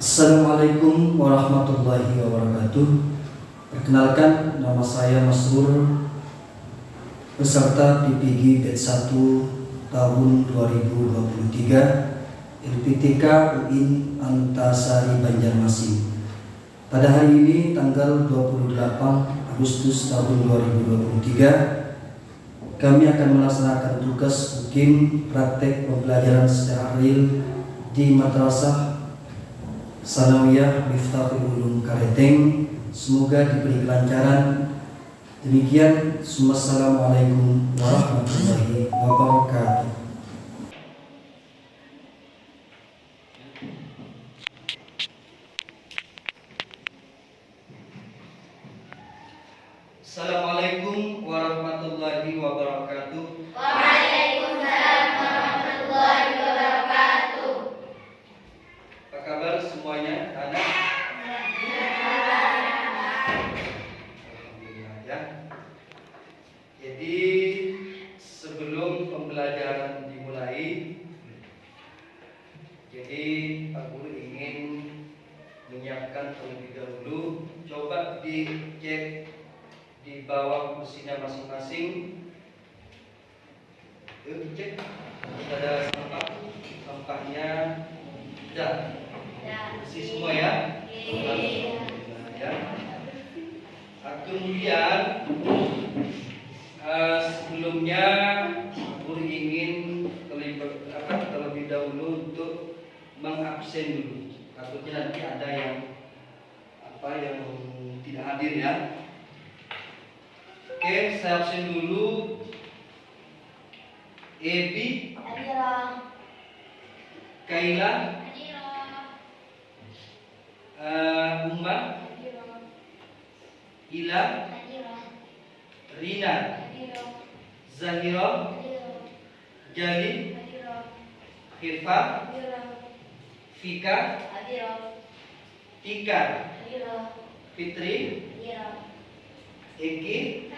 Assalamualaikum warahmatullahi wabarakatuh. Perkenalkan, nama saya Masrur, peserta PPG Batch 1 tahun 2023 LPTK UIN Antasari Banjarmasin. Pada hari ini tanggal 28 Agustus tahun 2023, kami akan melaksanakan tugas UKIM praktek pembelajaran secara real di Madrasah Sanawiyah Miftahul Ulum Kareteng. Semoga diberi kelancaran. Demikian, Assalamualaikum warahmatullahi wabarakatuh. Assalamualaikum warahmatullahi wabarakatuh. Waalaikumsalam warahmatullahi wabarakatuh. Apa kabar semuanya, anak? Alhamdulillah ya. Jadi sebelum pembelajaran dimulai, Pak Guru ingin menyiapkan terlebih dahulu. Coba dicek di bawah kursinya masing-masing. Yuk dicek, ada sampahnya sudah bersih semua ya. Alhamdulillah ya. Kemudian sebelumnya Guru ingin terlebih dahulu untuk mengabsen dulu. Takutnya nanti ada yang tidak hadir ya. Oke, saya absen dulu. Ebi, Kaila, Umma, Ila, Rina, Zahira, Jalil, Khifa, Fika, Tika, Fitri, Eki,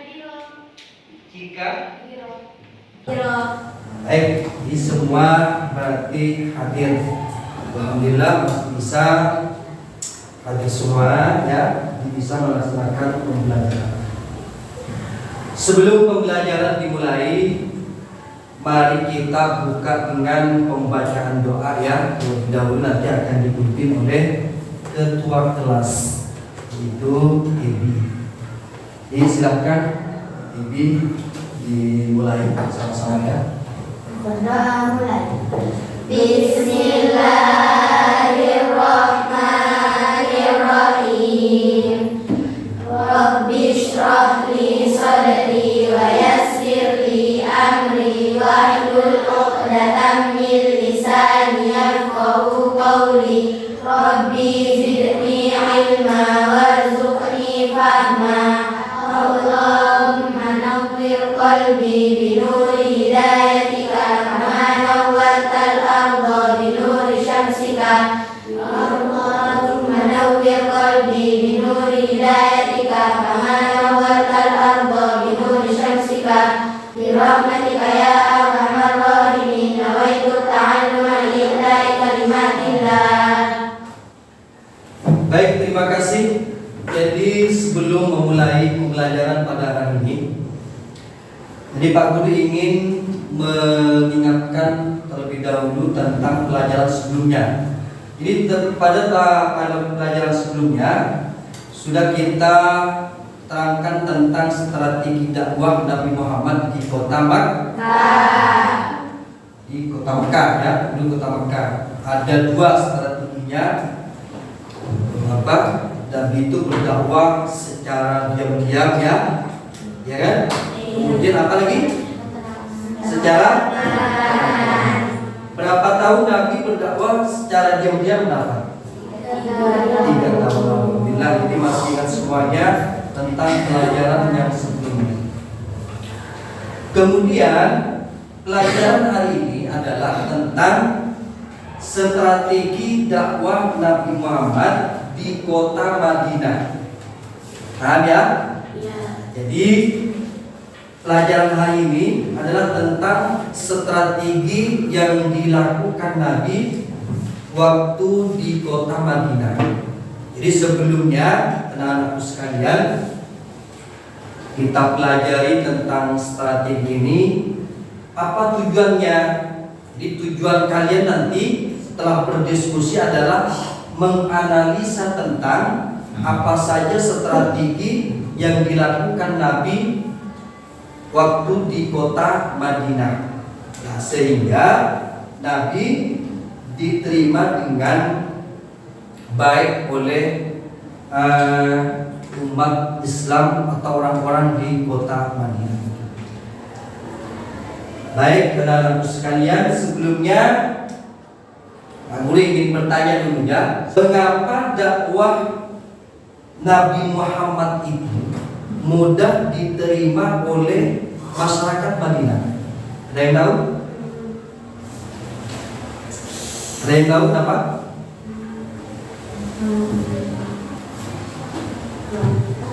Cika. Baik, ini semua berarti hadir. Alhamdulillah masih bisa hadir semua ya, bisa melaksanakan pembelajaran. Sebelum pembelajaran dimulai, mari kita buka dengan pembacaan doa ya. Terlebih dahulu nanti akan dipimpin oleh ketua kelas, yaitu Ibi. Jadi silakan Ibi dimulai sama-sama ya. Berdoa mulai. Bismillahirrahmanirrahim. Rabbi shrah li sadri wa yassir li amri wahlul 'uqdatam min lisani yafqahu qawli. Rabbi zidni ilma warzuqni fahma. Allahumma nawwir qalbi binuri hidayatika kama nawwartal arda binuri syamsika. Allahumma nawwir qalbi binuri hidayatika kama nawwartal arda binuri syamsika. Birahmatika ya arhamar rahimin. Nawaitu ta'alluma li'ihlai kalimatillah. Baik, terima kasih. Jadi sebelum memulai pembelajaran pada hari ini, jadi Pak Guru ingin mengingatkan terlebih dahulu tentang pelajaran sebelumnya. Jadi pada pelajaran sebelumnya sudah kita terangkan tentang strategi dakwah Nabi Muhammad di kota Makkah. Di kota Makkah ya, di kota Makkah ada dua strateginya. Dan itu berdakwah secara diam-diam ya kan? Kemudian apa lagi? Secara berapa tahun Nabi berdakwah secara diam-diam? 3 tahun. Alhamdulillah, ini masih ingat semuanya tentang pelajaran yang sebelumnya. Kemudian pelajaran hari ini adalah tentang strategi dakwah Nabi Muhammad di kota Madinah. Paham ya? Jadi pelajaran hari ini adalah tentang strategi yang dilakukan Nabi waktu di kota Madinah. Jadi sebelumnya anak-anakku sekalian, kita pelajari tentang strategi ini. Apa tujuannya? Jadi tujuan kalian nanti setelah berdiskusi adalah menganalisa tentang apa saja strategi yang dilakukan Nabi waktu di kota Madinah. Nah, sehingga Nabi diterima dengan baik oleh umat Islam atau orang-orang di kota Madinah. Baik, anak-anak sekalian, sebelumnya aku ingin bertanya dulu ya, mengapa dakwah Nabi Muhammad itu mudah diterima oleh masyarakat Madinah? Ada yang tahu? Ada yang tahu kenapa?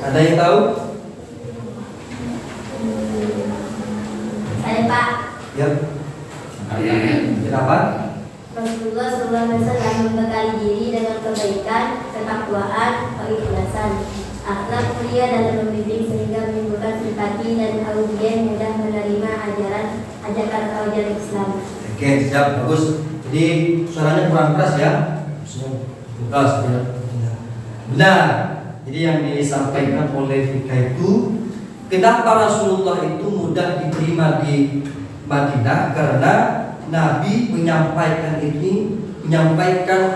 Ada yang tahu? Saya Pak. Ya. Kenapa? Rasulullah SAW membekali diri dengan kebaikan, ketakwaan, keikhlasan, akhlak mulia dalam membimbing sehingga menimbulkan simpati dan audien mudah menerima ajakan atau ajaran Islam. Oke, siap, bagus. Jadi suaranya kurang keras ya. Keras ya. Benar. Jadi yang disampaikan oleh Fika itu, kenapa Rasulullah itu mudah diterima di Madinah? Karena Nabi menyampaikan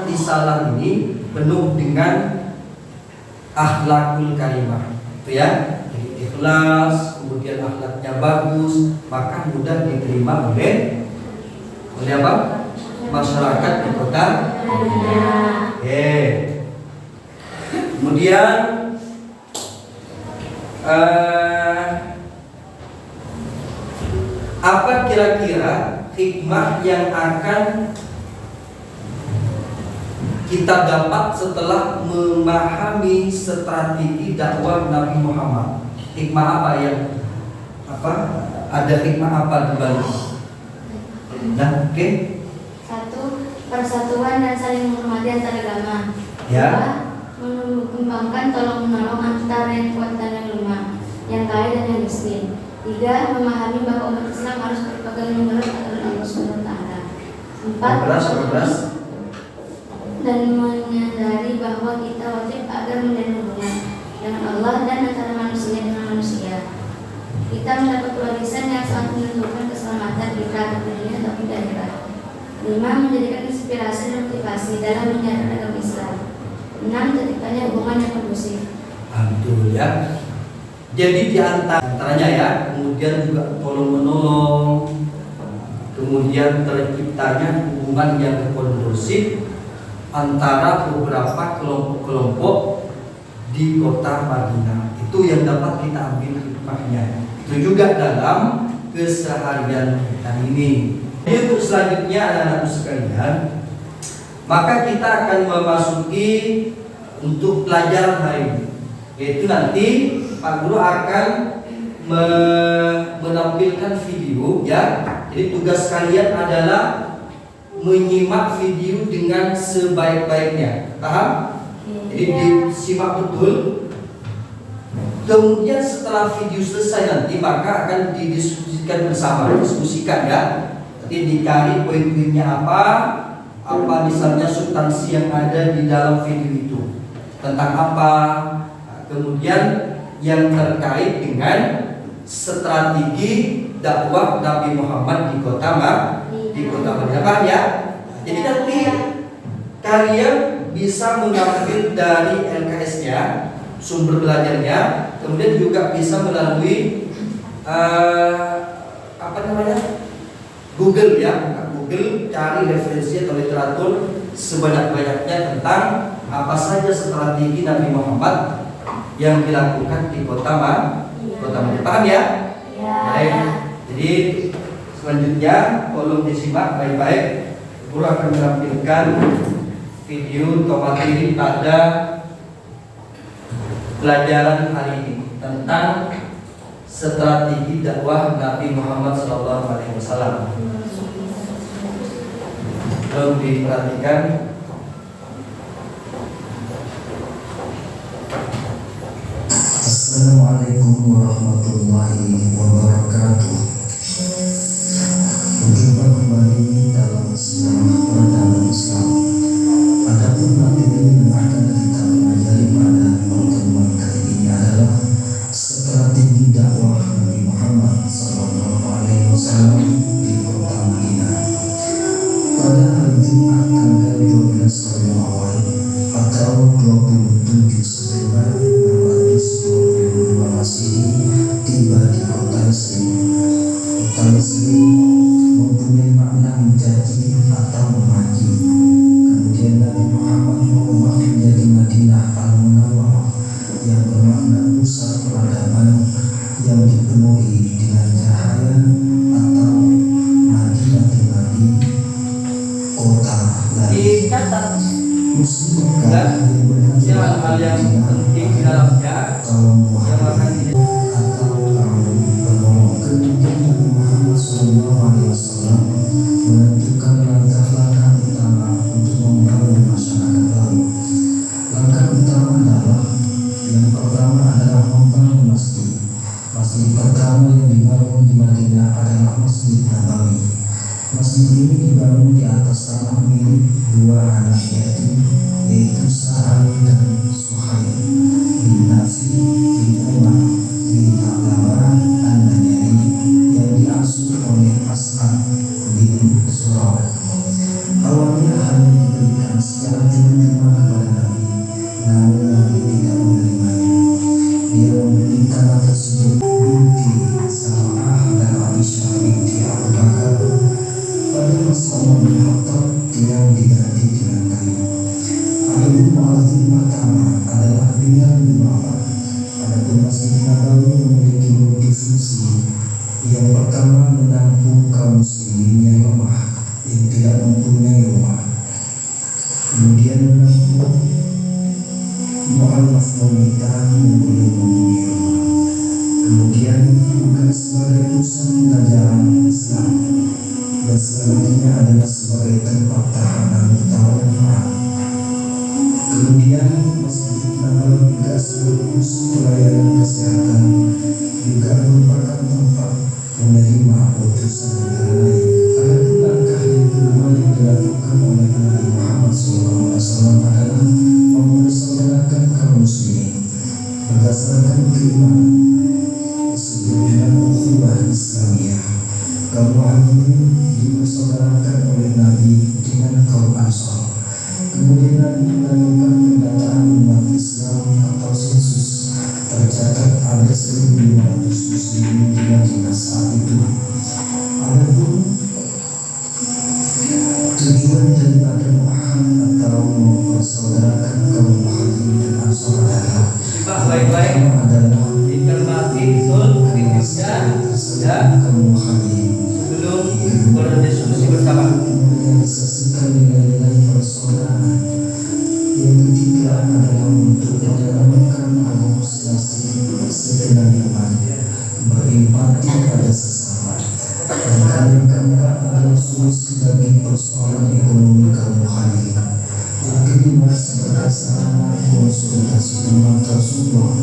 risalah ini penuh dengan akhlakul karimah, itu ya. Jadi ikhlas, kemudian akhlaknya bagus, maka mudah diterima oleh apa? Masyarakat di kota Madinah. Kemudian apa kira-kira hikmah yang akan kita dapat setelah memahami strategi dakwah Nabi Muhammad? Hikmah apa yang ada hikmah apa di balik? Nah, oke. Satu, persatuan dan saling menghormati antar agama. Ya. Dua, mengembangkan tolong menolong antara yang kuat dan yang lemah, yang kaya dan yang miskin. Tiga, memahami bahwa umat Islam harus berpegang menurut aturan Allah SWT. Empat, dan menyadari bahwa kita wajib agar menjalin hubungan dengan Allah dan antara manusia dengan manusia. Kita mendapat warisan yang sangat menentukan keselamatan kita di dunia ataupun di akhirat. 5. Menjadikan inspirasi dan motivasi dalam menjalankan agama Islam. 6. Terciptanya hubungan yang kondusif. Betul ya. Jadi di antaranya ya, kemudian juga tolong menolong, kemudian terciptanya hubungan yang kondusif antara beberapa kelompok-kelompok di kota Madinah. Itu yang dapat kita ambil hikmahnya. Itu juga dalam keseharian kita ini. Jadi untuk selanjutnya anak-anak sekalian, maka kita akan memasuki untuk pelajaran hari ini, yaitu nanti Pak Guru akan menampilkan video ya. Jadi tugas kalian adalah menyimak video dengan sebaik-baiknya. Paham? Jadi disimak betul. Kemudian setelah video selesai nanti maka akan didiskusikan bersama, diskusikan ya. Nanti dicari poin-poinnya apa misalnya substansi yang ada di dalam video itu, tentang apa. Kemudian yang terkait dengan strategi dakwah Nabi Muhammad di kota Madinah ya. Jadi nanti kalian bisa mengambil dari LKS-nya, sumber belajarnya, kemudian juga bisa melalui Google ya, Google, cari referensi atau literatur sebanyak-banyaknya tentang apa saja strategi Nabi Muhammad yang dilakukan di kota Madinah. Paham ya? Baik. Jadi selanjutnya tolong disimak baik-baik. Guru akan menampilkan video atau materi pada pelajaran hari ini tentang strategi dakwah Nabi Muhammad SAW. Tolong diperhatikan Assalamualaikum warahmatullahi wabarakatuh. Berjumpa kembali dalam sejarah peradaban Islam. Adapun materi yang akan kita pelajari pada pertemuan kali ini adalah strategi dakwah Nabi Muhammad SAW di kota Madinah. Pada hari Jumat tanggal 12 Rabiul Awal atau 27 September 2022 Masehi tiba di kota Yathrib. Kota Yathrib mempunyai makna menjadi atau memaki. Kemudian Nabi Muhammad merubah menjadi Madinah Al-Munawwarah yang bermakna pusat peradaban yang dipenuhi dengan cahaya atau Madinatul Nabi, kota Nabi. Muslim Dan hal-hal yang penting di dalamnya kaum yang akan muhajirin atau kaum penolong. Kemudian Nabi Muhammad SAW menentukan langkah-langkah utama untuk membangun masyarakat baru. Langkah utama adalah yang pertama adalah membangun masjid. Masjid pertama yang dibangun di Madinah adalah Masjid Nabawi. Masjid ini dibangun di atas tanah milik dua anak yatim, yaitu Sa'ad dan Suhaib bin Nafi bin Umar bin Abdullah An-Najari yang diasuh oleh As'ad bin Zurarah. Awalnya hanya diberikan secara cuma-cuma kepada Nabi, namun Nabi tidak menerimanya. Dia membeli tanah tersebut binti Salamah dan Aisyah binti Abu Bakar pada masa Umar bin Khattab yang diganti dengan kayu. Adapun muazzin pertama adalah Bilal bin Rabah. Adapun Masjid Nabawi memiliki multifungsi. Yang pertama menampung kaum muslimin yang lemah, yang tidak mempunyai rumah. Kemudian menampung mu'allaf wanita yang belum mempunyai rumah. Kemudian bukan sebagai pusat pelajaran Islam, dan selanjutnya adalah sebagai tempat tahanan utama perang. Kemudian Masjid Nabawi juga sebagai pusat pelayanan kesehatan, juga merupakan tempat menerima utusan negara lain. Adapun langkah yang kedua yang dilakukan oleh Nabi Muhammad SAW adalah mempersaudarakan kaum muslimin berdasarkan keimanan disebut dengan ukhuwah Islamiyah. Kaum muhajirin dipersaudarakan oleh Nabi dengan kaum Ansar. Kemudian Nabi melakukan pendataan umat Islam atau sensus. Tercatat ada 1.500 muslimin di Madinah saat itu. Adapun tujuan daripada mu'ahad atau mempersaudarakan kaum muhajirin dan Ansar adalah baik-baik adalah dicermati betul kritisnya ya kaum muhajirin sebelum berdiskusi bersama. Merealisasikan nilai-nilai persaudaraan. Yang ketiga adalah untuk menyelamatkan administrasi segenap iman, berempati pada sesama. Dan yang keempat adalah solusi bagi persoalan ekonomi kaum muhajirin. Yang kelima sebagai sarana konsolidasi umat Rasulullah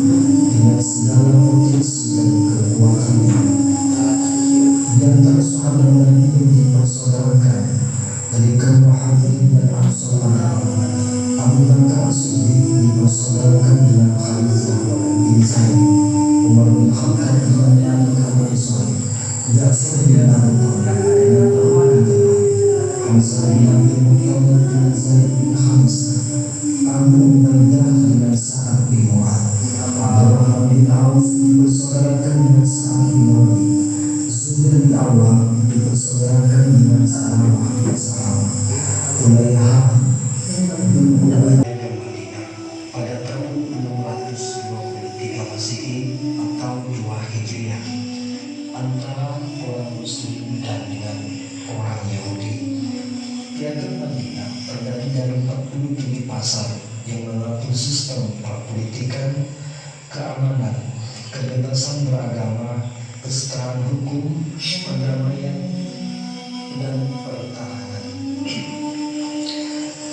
dengan segala potensi dan kekuatannya. Di antara sahabat Nabi yang dipersaudarakan dari kaum muhajirin dan Ansar adalah Abu Bakar As-Siddiq dipersaudarakan dengan Kharijah bin Zaid, Umar bin Khattab dengan Ali bin Thalib, Ja'far bin Abi Thalib dengan Abu bin Jabal, Hamzah bin Abdul Muttalib dengan Zaid bin Hamzah, Abu Ubaidah dengan Sa'ad bin Mu'adz, Abdurrahman bin Auf dipersaudarakan dengan Sa'ad bin Rabi', Zubair bin Awwam dipersaudarakan dengan Sa'lamah bin Salamah, Ulaihah bin Ubaidillah pada tahun 623 Masehi atau 2 Hijriah antara orang Muslim dan dengan orang Yahudi. Piagam Madinah terdiri dari 47 pasal yang mengatur sistem perpolitikan, keamanan, kebebasan beragama, kesetaraan hukum, perdamaian, dan pertahanan.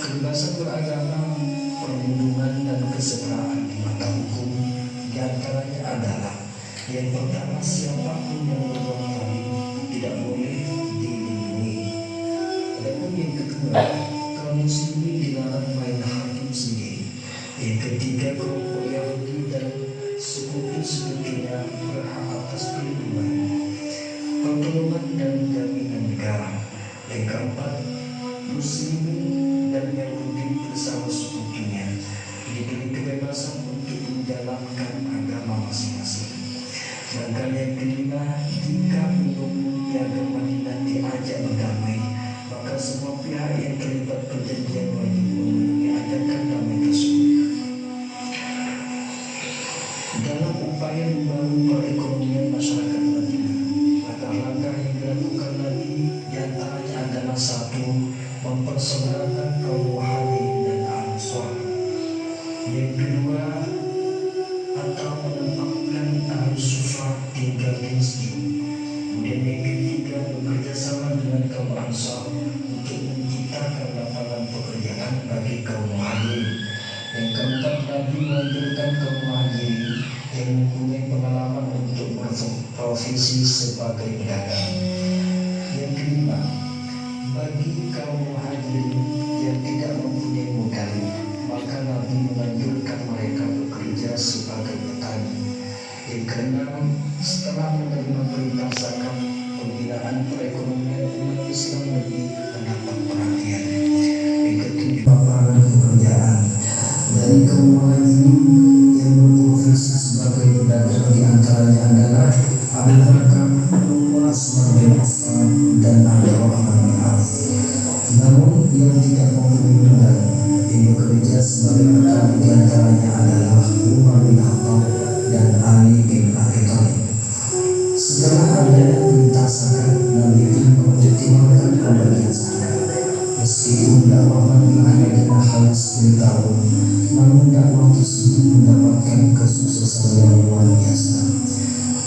Kebebasan beragama, perlindungan dan kesetaraan di mata hukum diantaranya ada muslimin dan Yahudi bersama sekutunya diberi kebebasan untuk menjalankan agama masing-masing. Dan yang kelima, jika pendukung piagam Madinah diajak berdamai, maka semua pihak yang terlibat perjanjian wajib memenuhi ajakan damai tersebut. Dalam upaya membangun perekonomian masyarakat Madinah, langkah-langkah yang dilakukan lagi diantaranya adalah satu, mempersaudarakan kaum Muhajirin dan Ansor. Yang kedua, atau menempatkan Ahlu Sufah tinggal di masjid. Kemudian yang ketiga, bekerja sama dengan kaum Ansor untuk menciptakan lapangan pekerjaan bagi kaum Muhajirin. Yang keempat, Nabi menganjurkan kaum Muhajirin yang mempunyai pengalaman untuk berprofesi sebagai pedagang. Yang kelima, bagi kaum Muhajirin yang tidak mempunyai modal, maka Nabi menganjurkan mereka bekerja sebagai petani. Yang keenam, setelah menerima perintah zakat, pembinaan perekonomian umat Islam lebih mendapat perhatian. Yang ketujuh, lapangan pekerjaan dari kaum Muhajirin yang berprofesi sebagai pedagang diantaranya adalah Abu Bakar, Utsman bin Affan dan Abdurrahman bin Auf. Namun yang tidak mempunyai modal yang bekerja sebagai petani diantaranya adalah Umar bin Khattab dan Ali bin Abi Thalib. Setelah adanya perintah zakat, Nabi pun mengoptimalkan pembagian zakat. Meskipun dakwah Nabi hanya dinahan 10 tahun, namun dakwah tersebut mendapatkan kesuksesan yang luar biasa.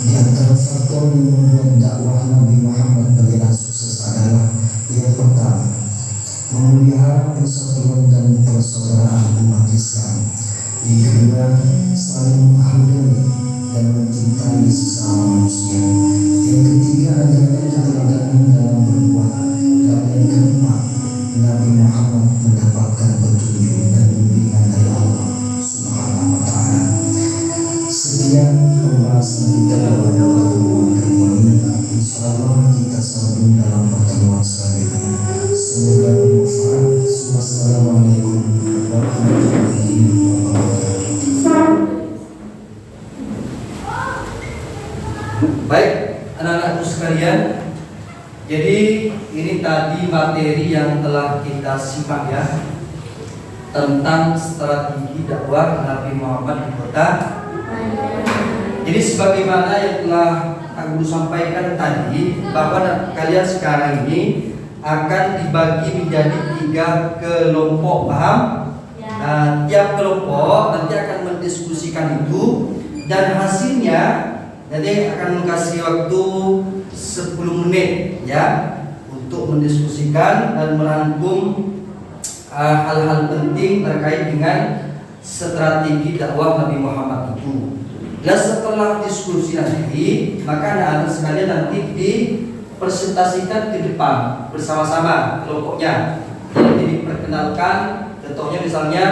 Di antara faktor yang membuat dakwah Nabi Muhammad berjalan sukses adalah yang pertama, memelihara persatuan dan persaudaraan umat Islam. Yang kedua, saling menghargai dan mencintai sesama manusia. Yang ketiga, adanya keteladanan dalam berbuat. Dan yang keempat, Nabi Muhammad mendapatkan petunjuk dan bimbingan dari Allah Subhanahu wa Ta'ala. Sekian pembahasan kita dalam pertemuan kali ini. Insyaallah kita sambung dalam pertemuan selanjutnya. Semoga bermanfaat. Wassalamualaikum warahmatullahi wabarakatuh. Baik, anak-anakku sekalian. Jadi ini tadi materi yang telah kita simak ya, tentang strategi dakwah Nabi Muhammad di kota. Jadi sebagaimana yang telah aku sampaikan tadi, bahwa kalian sekarang ini akan dibagi menjadi 3 kelompok, paham? Nah, tiap kelompok nanti akan mendiskusikan itu, dan hasilnya nanti akan kasih waktu 10 menit ya untuk mendiskusikan dan merangkum hal-hal penting terkait dengan strategi dakwah Nabi Muhammad itu. Dan setelah diskusi nanti, maka anak-anak sekalian nanti dipresentasikan ke depan bersama-sama kelompoknya. Jadi diperkenalkan, contohnya misalnya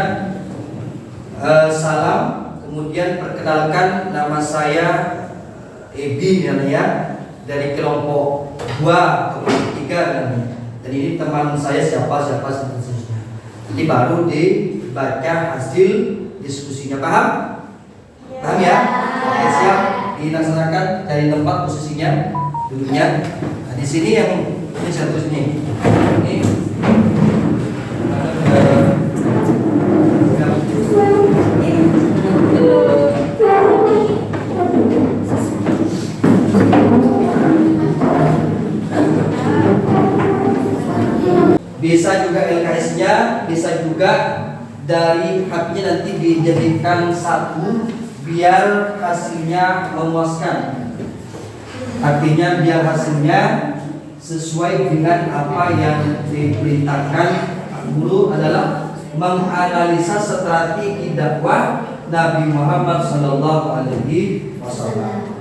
salam, kemudian perkenalkan nama saya Ebi ya, dari kelompok 2 atau kelompok 3 namanya. Dan ini teman saya siapa seterusnya. Nanti baru dibaca hasil diskusinya, paham? Paham ya? Oke, siap. Dilaksanakan dari tempat posisinya, duduknya. Nah, di sini yang ini satu sini. Ini bisa juga LKS-nya, bisa juga dari HP-nya nanti dijadikan satu biar hasilnya memuaskan. Artinya biar hasilnya sesuai dengan apa yang diperintahkan guru adalah menganalisa strategi dakwah Nabi Muhammad sallallahu alaihi wasallam.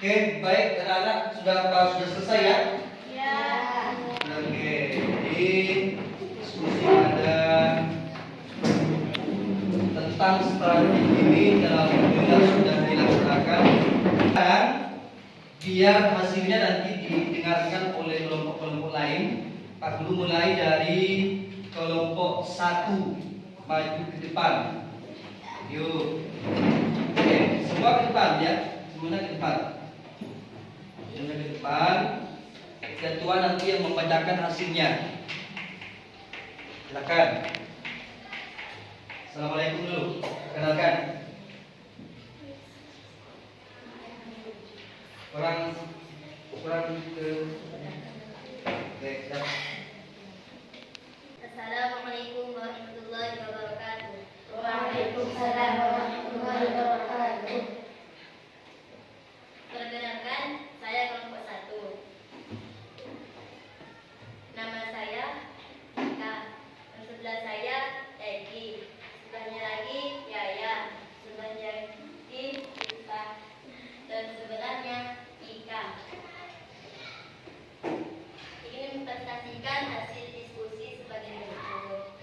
Oke, baik anak-anak sudah selesai ya? Ya. Oke, jadi diskusi ada tentang strategi ini dalam video sudah dilaksanakan dan biar hasilnya nanti didengarkan oleh kelompok-kelompok lain. Pak Guru mulai dari kelompok 1 maju ke depan. Yuk. Oke, semua ke depan ya. Semuanya ke depan. Semuanya ke depan. Ketua nanti yang membacakan hasilnya. Silakan. Assalamualaikum dulu. Kenalkan. Kurang ke siap. Assalamualaikum warahmatullahi wabarakatuh. Waalaikumsalam warahmatullahi wabarakatuh. Perkenalkan, saya kelompok 1. Nama saya Ika. Sebelah saya Egi. Sebelahnya lagi Yaya. Sebelahnya lagi Ika. Dan sebelahnya Ika. Ingin mempresentasikan hasil diskusi sebagai berikut.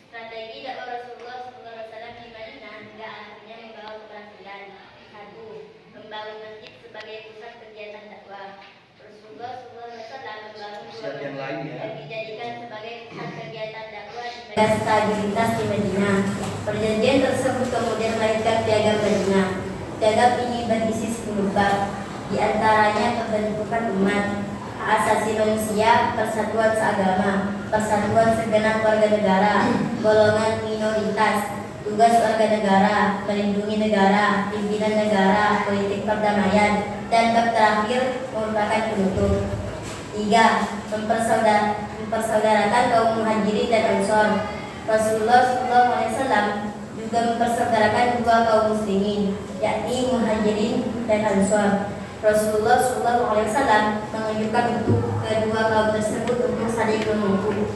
Strategi dakwah Rasulullah SAW di Madinah hingga akhirnya membawa keberhasilan. 1. Membangun masjid sebagai pusat kegiatan dakwah. Rasulullah SAW membangun dua Siap yang lain ya. dan dijadikan sebagai pusat kegiatan dakwah dan stabilitas di Madinah. Perjanjian tersebut kemudian melahirkan piagam Madinah. Piagam ini berisi 10 bab, di antaranya pembentukan umat, hak asasi manusia, persatuan seagama, persatuan segenap warga negara, golongan minoritas, tugas warga negara, melindungi negara, pimpinan negara, politik perdamaian, dan bab terakhir merupakan penutup. 3. Mempersaudarakan kaum muhajirin dan ansor. Rasulullah SAW juga mempersaudarakan dua kaum muslimin, yakni muhajirin dan ansor. Rasulullah SAW menunjukkan untuk kedua kaum tersebut untuk saling membantu.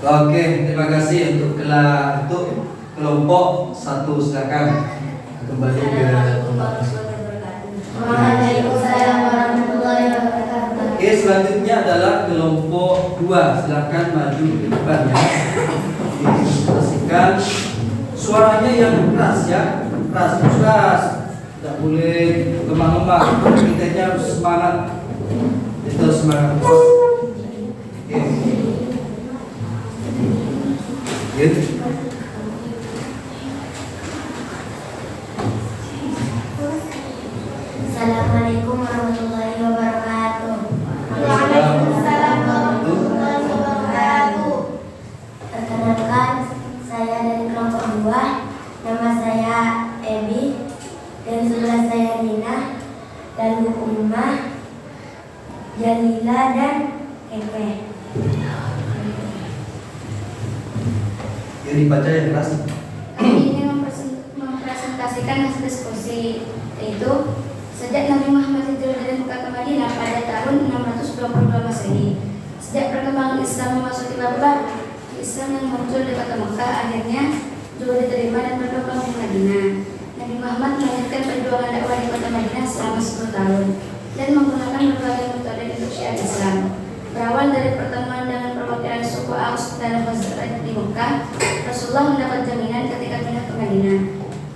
Oke, terima kasih untuk kelompok 1. Silakan kembali ke Waalaikumsalam warahmatullahi wabarakatuh. Oke, selanjutnya adalah kelompok 2. Silakan maju ke depan ya. Dipresentasikan suaranya yang keras ya, keras. Tidak boleh lemah-lemah. Kita harus semangat. Itu semangat. Oke. Gitu. Assalamualaikum warahmatullahi wabarakatuh. Waalaikumsalam warahmatullahi wabarakatuh. Perkenalkan, saya dari kelompok 2. Nama saya Ebi dan sebelah saya Nina dan Bu Ummah, Jalila dan Keke. Yang dibaca yang keras. Kami ingin mempresentasikan hasil diskusi, yaitu sejak Nabi Muhammad hijrah dari Mekah ke Madinah pada tahun 622 Masehi. Sejak perkembangan Islam memasuki babak Islam yang muncul di kota Mekah, akhirnya juga diterima dan berkembang di Madinah. Nabi Muhammad melanjutkan perjuangan dakwah di kota Madinah selama 10 tahun dan menggunakan berbagai metode untuk syiar Islam. Berawal dari pertemuan dengan perwakilan suku Aus dan Khazraj di Mekah, Rasulullah mendapat jaminan ketika pindah ke Madinah.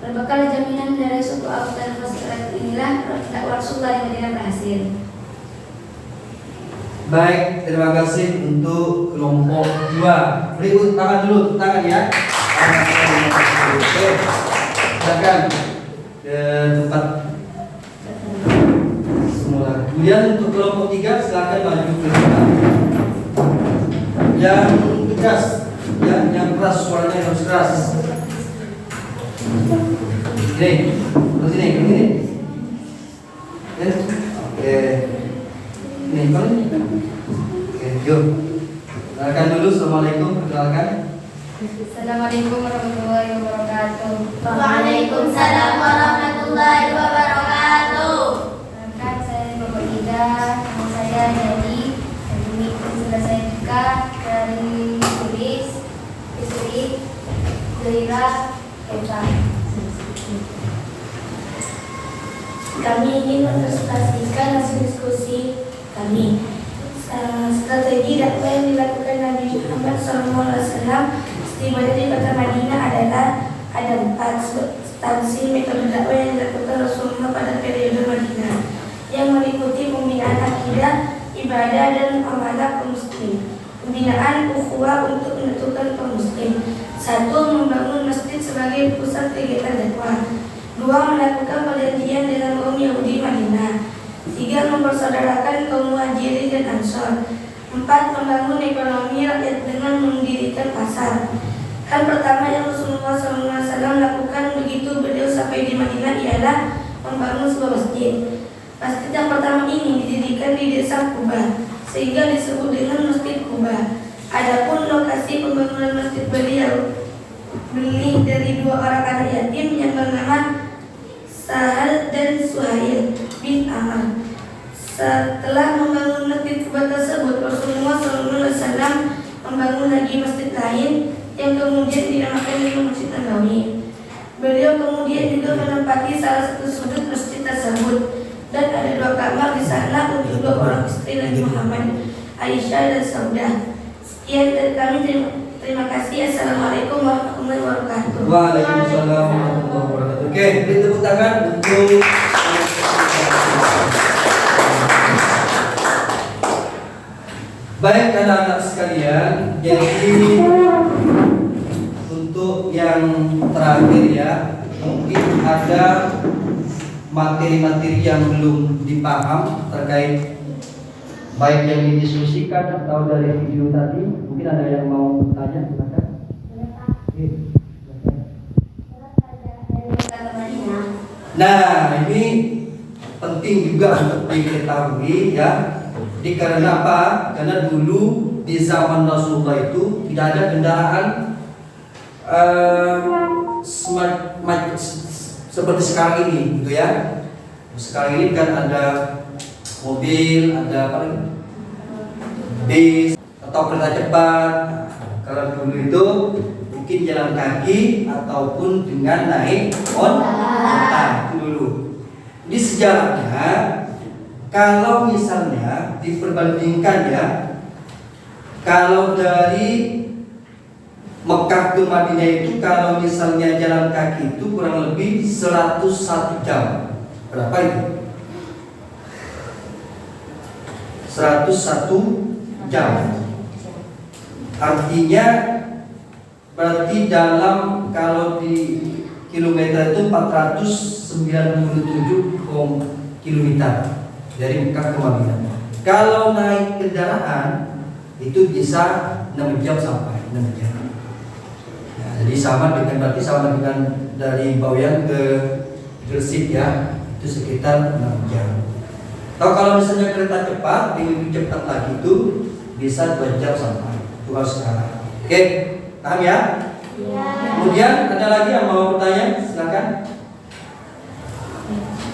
Berbekal jaminan dari suku Aus dan Khazraj inilah Rasulullah di Madinah berhasil. Baik, terima kasih untuk kelompok 2. Beri tangan dulu, tangan ya. Oke, silakan ke tempat semula. Kemudian untuk kelompok 3 silakan maju ke depan. Yang tegas, yang keras, suaranya harus keras. Sini, sini. Oke. Ini kalau ini. Oke, yuk. Perkenalkan dulu, assalamualaikum. Perkenalkan. Assalamualaikum warahmatullahi wabarakatuh. Waalaikumsalam warahmatullahi wabarakatuh. Perkenalkan saya Bapak Ida, nama saya Jadi. Ini sudah saya buka dari tulis, Zaira, Eva. Kami ingin mempresentasikan hasil diskusi kami. Strategi dakwah yang dilakukan Nabi Muhammad SAW setibanya di kota Madinah adalah ada 4 substansi metode dakwah yang dilakukan Rasulullah pada periode Madinah, yang meliputi pembinaan akidah, ibadah, dan amanah kaum muslim. Pembinaan ukhuwah untuk menentukan kaum muslim. 1. Membangun masjid sebagai pusat kegiatan dakwah. 2. Melakukan perjanjian dengan kaum Yahudi Madinah. 3. Mempersaudarakan kaum Muhajirin dan Ansor. 4. Membangun ekonomi rakyat dengan mendirikan pasar. Hal pertama yang Rasulullah SAW lakukan begitu beliau sampai di Madinah ialah membangun sebuah masjid. Masjid yang pertama ini didirikan di desa Kuba, sehingga disebut dengan Masjid Kuba. Adapun lokasi pembangunan masjid beliau beli dari 2 orang anak yatim yang bernama Sahal dan Suhail bin Amr. Setelah membangun masjid Kuba tersebut, Rasulullah SAW membangun lagi masjid lain yang kemudian dinamakan dengan Masjid Nabawi. Beliau kemudian juga menempati salah satu sudut masjid tersebut, dan ada 2 kamar di sana untuk 2 orang istri Nabi Muhammad, Aisyah dan Saudah. Sekian dari kami, terima kasih. Assalamualaikum warahmatullahi wabarakatuh. Waalaikumsalam warahmatullahi wabarakatuh. Oke, beri tepuk tangan untuk baik anak-anak sekalian. Jadi untuk yang terakhir ya, mungkin ada materi-materi yang belum dipaham terkait baik yang didiskusikan atau dari video tadi. Mungkin ada yang mau bertanya, silakan. Nah, ini penting juga untuk diketahui ya. Jadi karena apa? Karena dulu di zaman Rasulullah itu tidak ada kendaraan seperti sekarang ini, gitu ya. Sekarang ini kan ada mobil, ada apa lagi? Bis atau kereta cepat. Kalau dulu itu mungkin jalan kaki ataupun dengan naik onta itu dulu. Di sejarahnya, kalau misalnya diperbandingkan ya, kalau dari Mekah ke Madinah itu kalau misalnya jalan kaki itu kurang lebih 101 jam. Berapa itu? 101 jam. Artinya berarti dalam kalau di kilometer itu 497 kilometer dari Mekah ke Madinah. Kalau naik kendaraan itu bisa 6 jam sampai 6 jam. Jadi berarti sama dengan dari Bawean ke Gresik ya, itu sekitar 6 jam. Atau kalau misalnya kereta cepat lebih cepat lagi itu bisa 2 jam sampai 2 sekarang. Oke, paham ya? Ya. Kemudian ada lagi yang mau bertanya, silakan.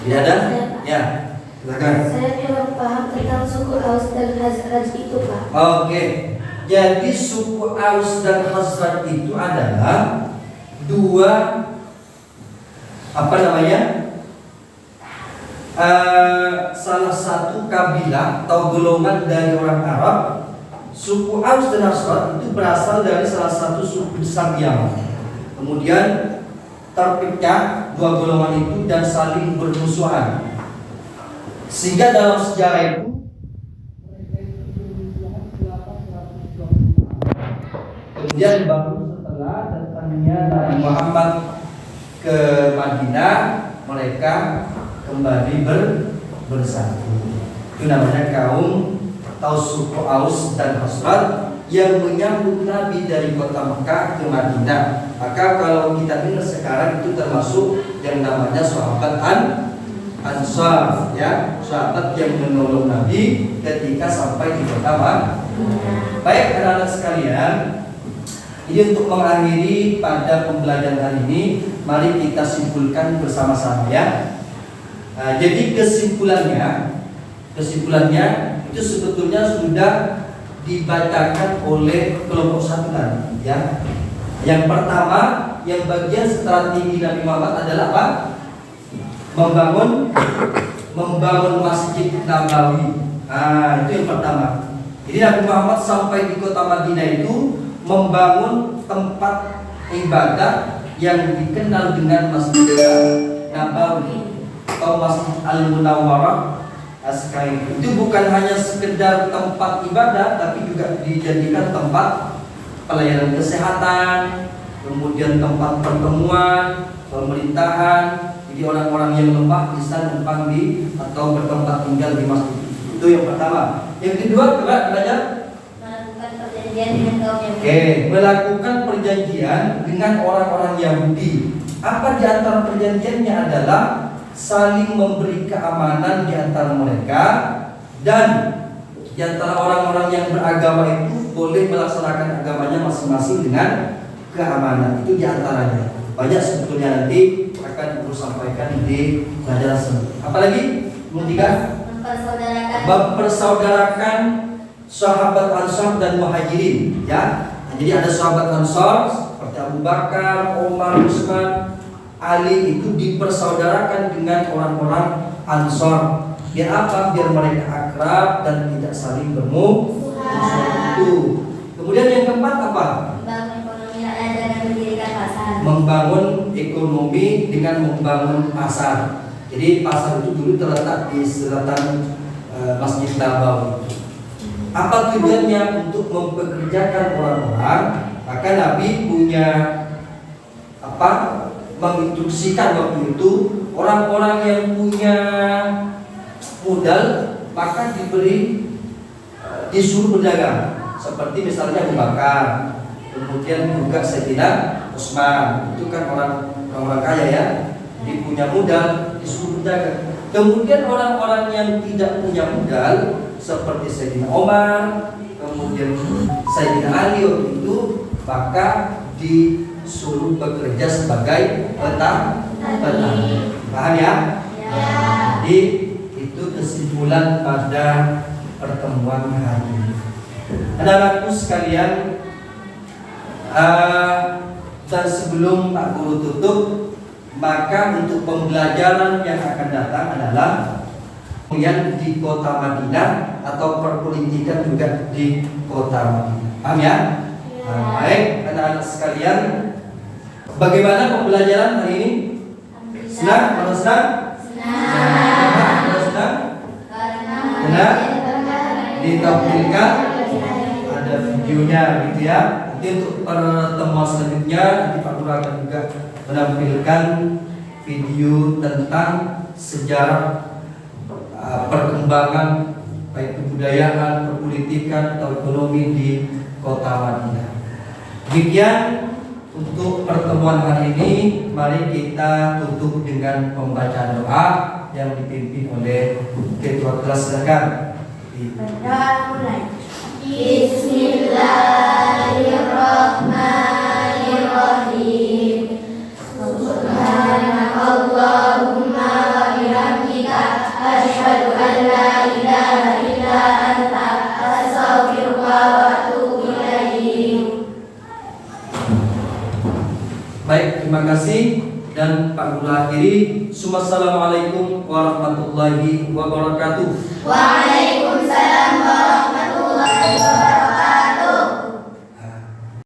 Tidak ada? Ya, silakan. Saya kurang paham tentang suku Aus dan Khazraj itu, Pak. Oke. Jadi suku Aus dan Khazraj itu adalah 2 salah satu kabilah atau golongan dari orang Arab. Suku Aus dan Khazraj itu berasal dari salah satu suku besar Yaman. Kemudian terpecah 2 golongan itu dan saling bermusuhan. Sehingga dalam sejarah itu kemudian baru setelah datangnya Nabi Muhammad ke Madinah, mereka kembali bersatu. Itu namanya kaum atau suku Aus dan Khazraj yang menyambut Nabi dari kota Mekah ke Madinah. Maka kalau kita dengar sekarang itu termasuk yang namanya sahabat Ansar, ya, sahabat yang menolong Nabi ketika sampai di kota Madinah. Baik anak-anak sekalian, ini untuk mengakhiri pada pembelajaran hari ini, mari kita simpulkan bersama-sama ya. Jadi kesimpulannya itu sebetulnya sudah dibacakan oleh kelompok satu tadi ya. Yang pertama, yang bagian strategi Nabi Muhammad adalah apa? Membangun Masjid Nabawi. Itu yang pertama. Jadi Nabi Muhammad sampai di kota Madinah itu membangun tempat ibadah yang dikenal dengan Masjid Nabawi atau Masjid Al-Munawwarah. Sekarang itu bukan hanya sekedar tempat ibadah, tapi juga dijadikan tempat pelayanan kesehatan, kemudian tempat pertemuan, pemerintahan. Jadi orang-orang yang lemah bisa numpang di atau bertempat tinggal di masjid. Itu yang pertama. Yang kedua, coba belajar Melakukan perjanjian dengan kaum Yahudi. Oke, melakukan perjanjian dengan orang-orang Yahudi. Apa di antara perjanjiannya adalah saling memberi keamanan di antara mereka, dan di antara orang-orang yang beragama itu boleh melaksanakan agamanya masing-masing dengan keamanan. Itu di antaranya. Banyak sebetulnya nanti akan Ibu sampaikan di pelajaran selanjutnya. Apalagi? Nomor 3, mempersaudarakan sahabat Ansar dan Muhajirin ya. Jadi ada sahabat Ansar seperti Abu Bakar, Umar, Utsman, Ali itu dipersaudarakan dengan orang-orang Ansar. Biar apa? Biar mereka akrab dan tidak saling bermusuhan itu. Kemudian yang keempat apa? Membangun ekonomi rakyat dengan mendirikan pasar. Membangun ekonomi dengan membangun pasar. Jadi pasar itu dulu terletak di selatan Masjid Nabawi. Apa tujuannya? Untuk mempekerjakan orang-orang. Maka Nabi punya menginstruksikan waktu itu orang-orang yang punya modal maka disuruh berdagang, seperti misalnya Abu Bakar, kemudian juga Sayyidina Utsman, itu kan orang kaya ya, dia punya modal disuruh berdagang. Kemudian orang-orang yang tidak punya modal seperti Sayyidina Umar, kemudian Sayyidina Ali waktu itu, maka disuruh bekerja sebagai petani. Paham ya? Jadi itu kesimpulan pada pertemuan hari ini. Anak-anakku sekalian, dan sebelum Pak Guru tutup, maka untuk pembelajaran yang akan datang adalah yang di kota Madinah atau perpolitikan juga di kota Madinah. Paham ya? Baik, anak-anak sekalian, bagaimana pembelajaran hari ini? Senang? Kalau senang? Kalau senang? Benar? Ditampilkan ada videonya gitu ya. Nanti untuk pertemuan selanjutnya nanti Pak Guru akan juga menampilkan video tentang sejarah perkembangan baik kebudayaan, perpolitikan atau ekonomi di kota Madinah. Demikian untuk pertemuan hari ini, mari kita tutup dengan pembacaan doa yang dipimpin oleh ketua kelas. Silakan. Berdoa mulai. Bismillahirrahmanirrahim. Subhanakallahumma wa bihamdika asyhadu an la ilaha illa anta astaghfiruka wa atubu ilaik. Baik, terima kasih dan Pak Guru akhiri. Assalamualaikum warahmatullahi wabarakatuh. Waalaikumsalam warahmatullahi wabarakatuh.